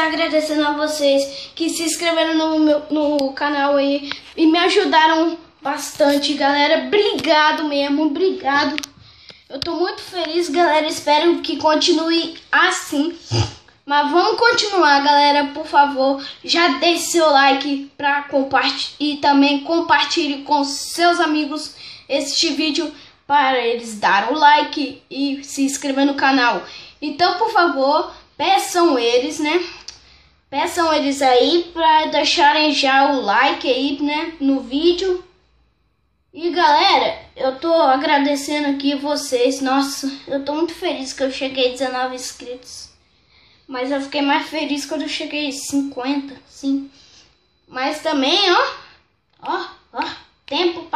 agradecendo a vocês que se inscreveram no canal aí e me ajudaram bastante, galera. Obrigado mesmo, obrigado. Eu tô muito feliz, galera. Espero que continue assim. Mas vamos continuar, galera. Por favor, já deixe seu like pra compartilhar e também compartilhe com seus amigos este vídeo para eles darem o like e se inscrever no canal. Então, por favor, peçam eles, né? Peçam eles aí para deixarem já o like aí, né, no vídeo. E galera, eu tô agradecendo aqui vocês. Nossa, eu tô muito feliz que eu cheguei a 19 inscritos. Mas eu fiquei mais feliz quando eu cheguei a 50, sim. Mas também, ó, tempo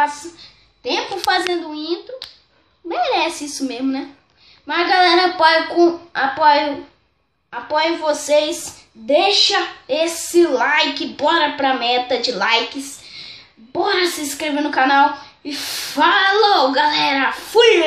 fazendo intro. Merece isso mesmo, né? Mas galera, apoio vocês. Deixa esse like, bora pra meta de likes. Bora se inscrever no canal. E falou, galera. Fui!